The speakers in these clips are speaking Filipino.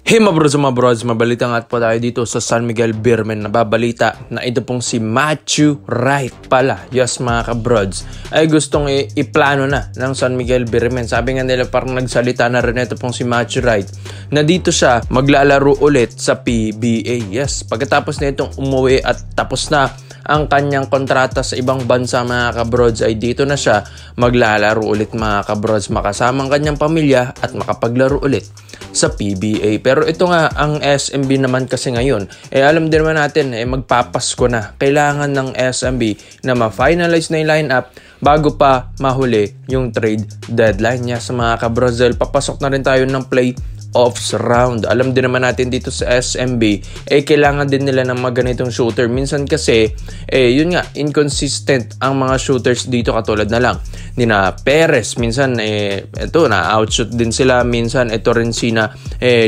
Hey mga brods, mabalita nga po tayo dito sa San Miguel Beermen. Nababalita na ito pong si Matthew Wright pala. Yes mga kabrods, ay gustong iplano na ng San Miguel Beermen. Sabi nga nila parang nagsalita na rin ito pong si Matthew Wright na dito siya maglalaro ulit sa PBA. Yes, pagkatapos na itong umuwi at tapos na ang kanyang kontrata sa ibang bansa mga kabrods, ay dito na siya maglalaro ulit mga kabrods, makasama ang kanyang pamilya at makapaglaro ulit sa PBA. Pero ito nga, ang SMB naman kasi ngayon, alam din naman natin, magpapasko na. Kailangan ng SMB na ma-finalize na yung lineup bago pa mahuli yung trade deadline niya sa mga kabrods. Papasok na rin tayo ng playoffs round. Alam din naman natin dito sa SMB, kailangan din nila ng mga ganitong shooter. Minsan kasi, yun nga, inconsistent ang mga shooters dito, katulad na lang ni na Perez. Minsan, ito, na-outshoot din sila. Minsan, ito rin sina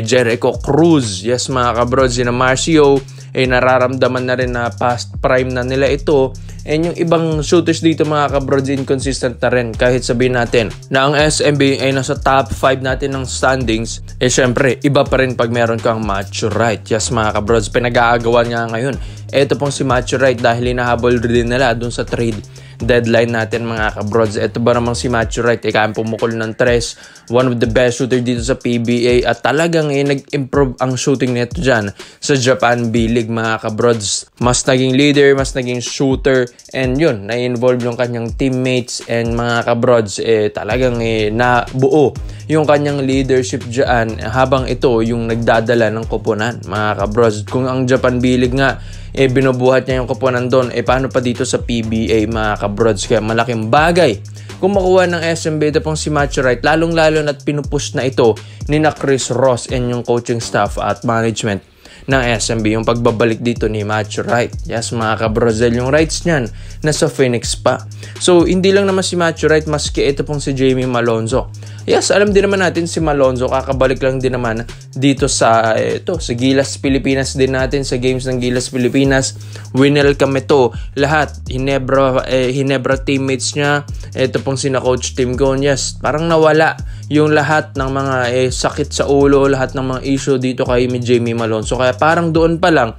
Jericho Cruz. Yes, mga kabrods, sina Marcio, nararamdaman na rin na past prime na nila ito. And yung ibang shooters dito mga kabrods, inconsistent na rin. Kahit sabihin natin na ang SMB ay nasa top 5 natin ng standings, syempre, iba pa rin pag meron kang Matthew Wright. Yes mga kabrods, pinag-aagawan nga ngayon ito pong si Matthew Wright dahil hinahabol rin nila dun sa trade deadline natin mga kabrods. Ito ba namang si Matthew Wright, kaya pumukol ng tres, one of the best shooter dito sa PBA, at talagang nag-improve ang shooting nito dyan sa Japan B-League mga kabrods. Mas naging leader, mas naging shooter, and yun, na-involve yung kanyang teammates, and mga kabrods, talagang nabuo yung kanyang leadership dyan habang ito yung nagdadala ng koponan mga kabrods. Kung ang Japan B-League nga binubuhat niya yung koponan doon, paano pa dito sa PBA mga kabrods? Kaya malaking bagay kung makuha ng SMB ito pong si Matthew Wright, lalong-lalo na't pinupush na ito ni na Chris Ross and yung coaching staff at management ng SMB, yung pagbabalik dito ni Matthew Wright. Yes mga kabrods, yung rights niyan nasa Phoenix pa. So hindi lang naman si Matthew Wright, maski ito pong si Jamie Malonzo. Yes, alam din naman natin si Malonzo, kakabalik lang din naman dito sa sa Gilas Pilipinas din natin, sa games ng Gilas Pilipinas. Winelcome ito lahat, Hinebra teammates niya, ito pong sina Coach Tim Gonyas. Parang nawala yung lahat ng mga sakit sa ulo, lahat ng mga issue dito kay Jamie Malonzo. Kaya parang doon pa lang,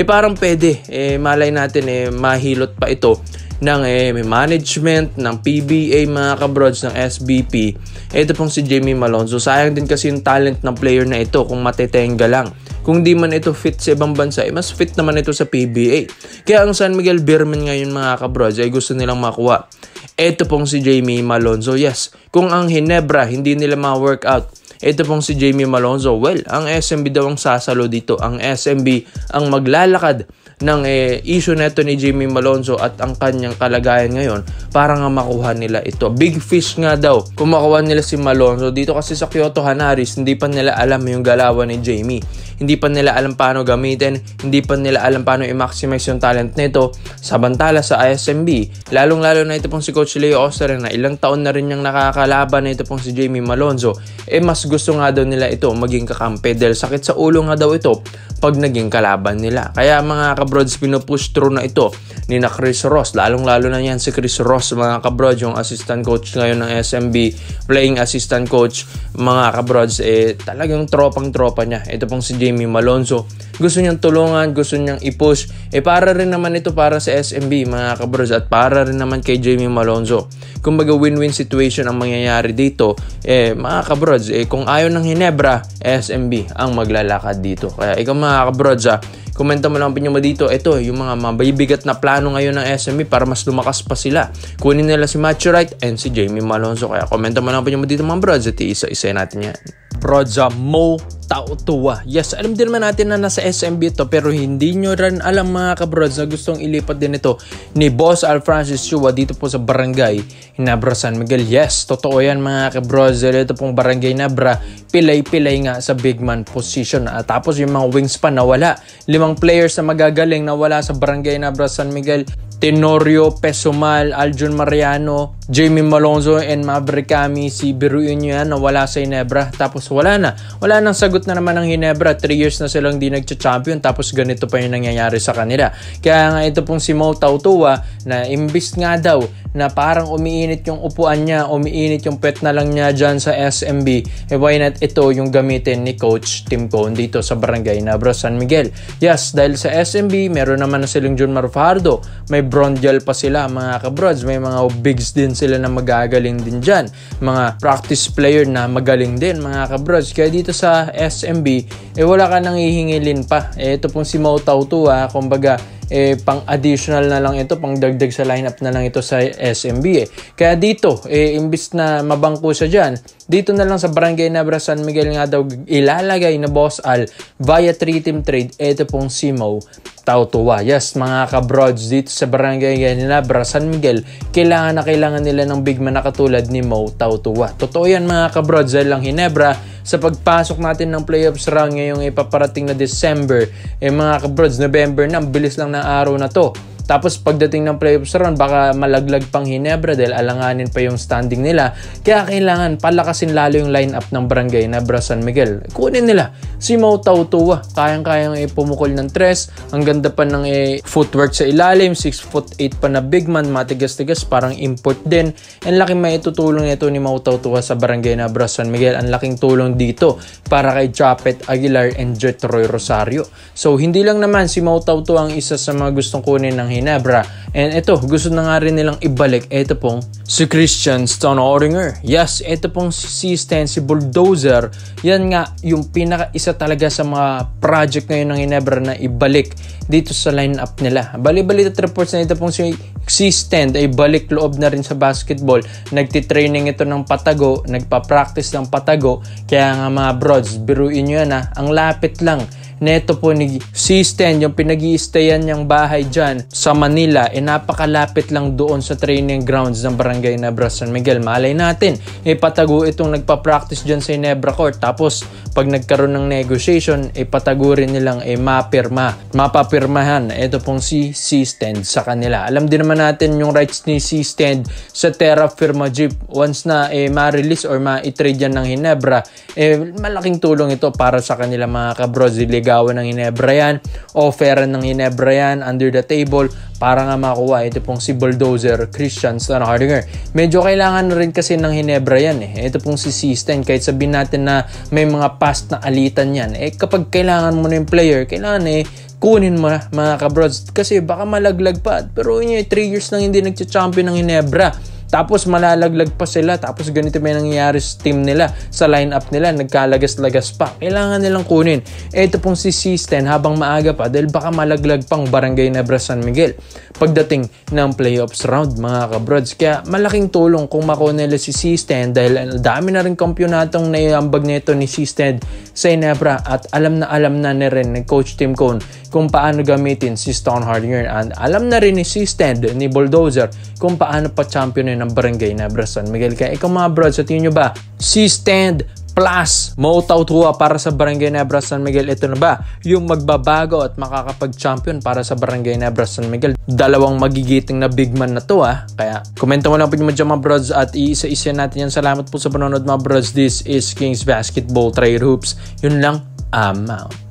parang pwede, malay natin, mahilot pa ito ng management ng PBA mga kabrods, ng SBP. Ito pong si Jamie Malonzo. Sayang din kasi yung talent ng player na ito kung matetenga lang. Kung di man ito fit sa ibang bansa, mas fit naman ito sa PBA. Kaya ang San Miguel Beermen ngayon mga kabrods ay gusto nilang makuha ito pong si Jamie Malonzo. Yes, kung ang Hinebra hindi nila ma-workout, ito pong si Jamie Malonzo, well, ang SMB daw ang sasalo dito. Ang SMB ang maglalakad ng issue neto ni Jamie Malonzo at ang kanyang kalagayan ngayon para nga makuha nila ito. Big fish nga daw kung makuha nila si Malonzo. Dito kasi sa Kyoto Hanaris, hindi pa nila alam yung galawan ni Jamie. Hindi pa nila alam paano gamitin, hindi pa nila alam paano i-maximize yung talent nito. Samantala sa ISMB, lalong-lalo na ito pong si Coach Leo Ostereng na ilang taon na rin niyang nakakalaban na ito pong si Jamie Malonzo, mas gusto nga daw nila ito maging kakampi dahil sakit sa ulo nga daw ito pag naging kalaban nila. Kaya mga kabrods, pinupush through na ito ni na Chris Ross, lalong-lalo na yan si Chris Ross mga kabrods, yung assistant coach ngayon ng SMB, playing assistant coach mga kabrods, talagang tropang-tropa niya ito pong si Jamie Malonzo. Gusto niyang tulungan, gusto niyang i-push, para rin naman ito para sa SMB mga kabrods, at para rin naman kay Jamie Malonzo. Kumbaga win-win situation ang mangyayari dito mga kabrods. Kung ayaw ng Hinebra, SMB ang maglalakad dito. Kaya ikaw mga kabrods, komenta mo lang ang opinion mo dito. Ito yung mga mabibigat na plano ngayon ng SMB para mas lumakas pa sila. Kunin nila si Matthew Wright and si Jamie Malonzo. Kaya komenta mo lang ang opinion mo dito mga brods, at isa-isa natin yan. Brods, Mo Tautua. Yes, alam din naman natin na nasa SMB ito, pero hindi nyo rin alam mga kabrods na gustong ilipat din ito ni Boss Al Francis Chua dito po sa Barangay Hinebra San Miguel. Yes, totoo yan mga kabrods. Ito pong Barangay Hinebra, pilay-pilay nga sa big man position. At tapos yung mga wings pa nawala. 5 players na magagaling nawala sa Barangay Hinebra San Miguel. Tenorio Pesumal, Aljun Mariano, Jamie Malonzo, and Maverick Cami. Si biruin nyo yan, nawala sa Hinebra. Tapos wala nang sagot na naman ng Hinebra. 3 years na silang di nagcha-champion, tapos ganito pa yung nangyayari sa kanila. Kaya nga ito pong si Mo Tautua na imbis nga daw na parang umiinit yung upuan niya, umiinit yung pet na lang niya dyan sa SMB, why not ito yung gamitin ni Coach Tim Cone dito sa Barangay Nebra San Miguel. Yes, dahil sa SMB, meron naman na silang Junmar Fajardo, may Brondial pa sila mga kabrods, may mga bigs din sila na magagaling din dyan, mga practice player na magaling din mga kabrods. Kaya dito sa SMB, wala ka nang ihingilin pa. Ito pong si Mau Tautua, kumbaga, pang additional na lang ito, pang dagdag sa lineup na lang ito sa SMB Kaya dito, imbis na mabangko siya dyan, dito na lang sa Barangay Nebra San Miguel nga daw ilalagay na Boss Al via 3-team trade, ito pong si Mau Tautua. Yes, mga kabrods, dito sa Barangay Nebra San Miguel, kailangan nila ng big man na katulad ni Mau Tautua. Totoo yan mga kabrods, dahil lang Hinebra, sa pagpasok natin ng playoffs round ngayong ipaparating na December, mga kabrods, November na, bilis lang ng araw na to. Tapos pagdating ng playoffs round, baka malaglag pang Hinebra dahil alanganin pa yung standing nila. Kaya kailangan palakasin lalo yung lineup ng Barangay Nebra San Miguel. Kunin nila si Mau Tautua. Kayang-kayang pumukol ng tres. Ang ganda pa ng footwork sa ilalim. 6'8" pa na big man. Matigas-tigas. Parang import din. Ang laking may itutulong nito ni Mau Tautua sa Barangay Nebra San Miguel. Ang laking tulong dito para kay Japet Aguilar and Jetroy Rosario. So hindi lang naman si Mau Tautua ang isa sa mga gustong kunin ng Hinebra. And ito, gusto na nga rin nilang ibalik. Ito pong si Christian Stonoringer. Yes, ito pong si Stan, si Bulldozer. Yan nga, yung pinaka-isa talaga sa mga project ngayon ng Hinebra na ibalik dito sa lineup nila. Bali-bali at reports na ito pong si Stan ay balik loob na rin sa basketball. Nagtitraining ito ng patago, nagpa-practice ng patago. Kaya nga mga brods, biruin nyo yan ang lapit lang neto po ni Stan, yung pinag-i-stayan niyang bahay dyan sa Manila, napakalapit lang doon sa training grounds ng Barangay Nebra San Miguel. Malay natin, patago itong nagpa-practice dyan sa Hinebra Court. Tapos, pag nagkaroon ng negotiation, patago rin nilang mapapirmahan. Ito pong si Stan sa kanila. Alam din naman natin yung rights ni Stan sa Terra Firma Jeep. Once na ma-release or ma-trade yan ng Hinebra, malaking tulong ito para sa kanila mga kabrods. Gawan ng Hinebra yan, offeran ng Hinebra yan under the table para nga makuha ito pong si Bulldozer Christian Stonoringer. Medyo kailangan rin kasi ng Hinebra yan ito pong si Stan, kahit sabihin natin na may mga past na alitan yan, kapag kailangan mo na yung player, kailangan kunin mo na mga kabrods, kasi baka malaglag pa. Pero 3 years nang hindi nagcha-champion ng Hinebra, tapos malalaglag pa sila, tapos ganito may nangyayari sa team nila, sa lineup nila, nagkalagas-lagas pa. Kailangan nilang kunin ito pong si Stan habang maaga pa, dahil baka malaglag pang Barangay Nebra San Miguel pagdating ng playoffs round mga kabrods. Kaya malaking tulong kung makuha nila si Stan, dahil dami na rin kampyonatong naiambag nito ni Stan sa Hinebra, at alam na rin ni Coach Tim Cone kung paano gamitin si Stonoringer, and alam na rin ni Stan ni Bulldozer kung paano pa championin ng Barangay Nebra San Miguel. Kaya ikaw mga brods, sa tingin nyo ba si Stan plus Mau Tautua para sa Barangay Nebra San Miguel, ito na ba yung magbabago at makakapag-champion para sa Barangay Nebra San Miguel? Dalawang magigiting na big man na to Kaya komento mo lang po dyan mga brods, at iisa-isa natin yan. Salamat po sa panonood mga brods. This is Kings Basketball Trade Hoops. Yun lang, I'm out.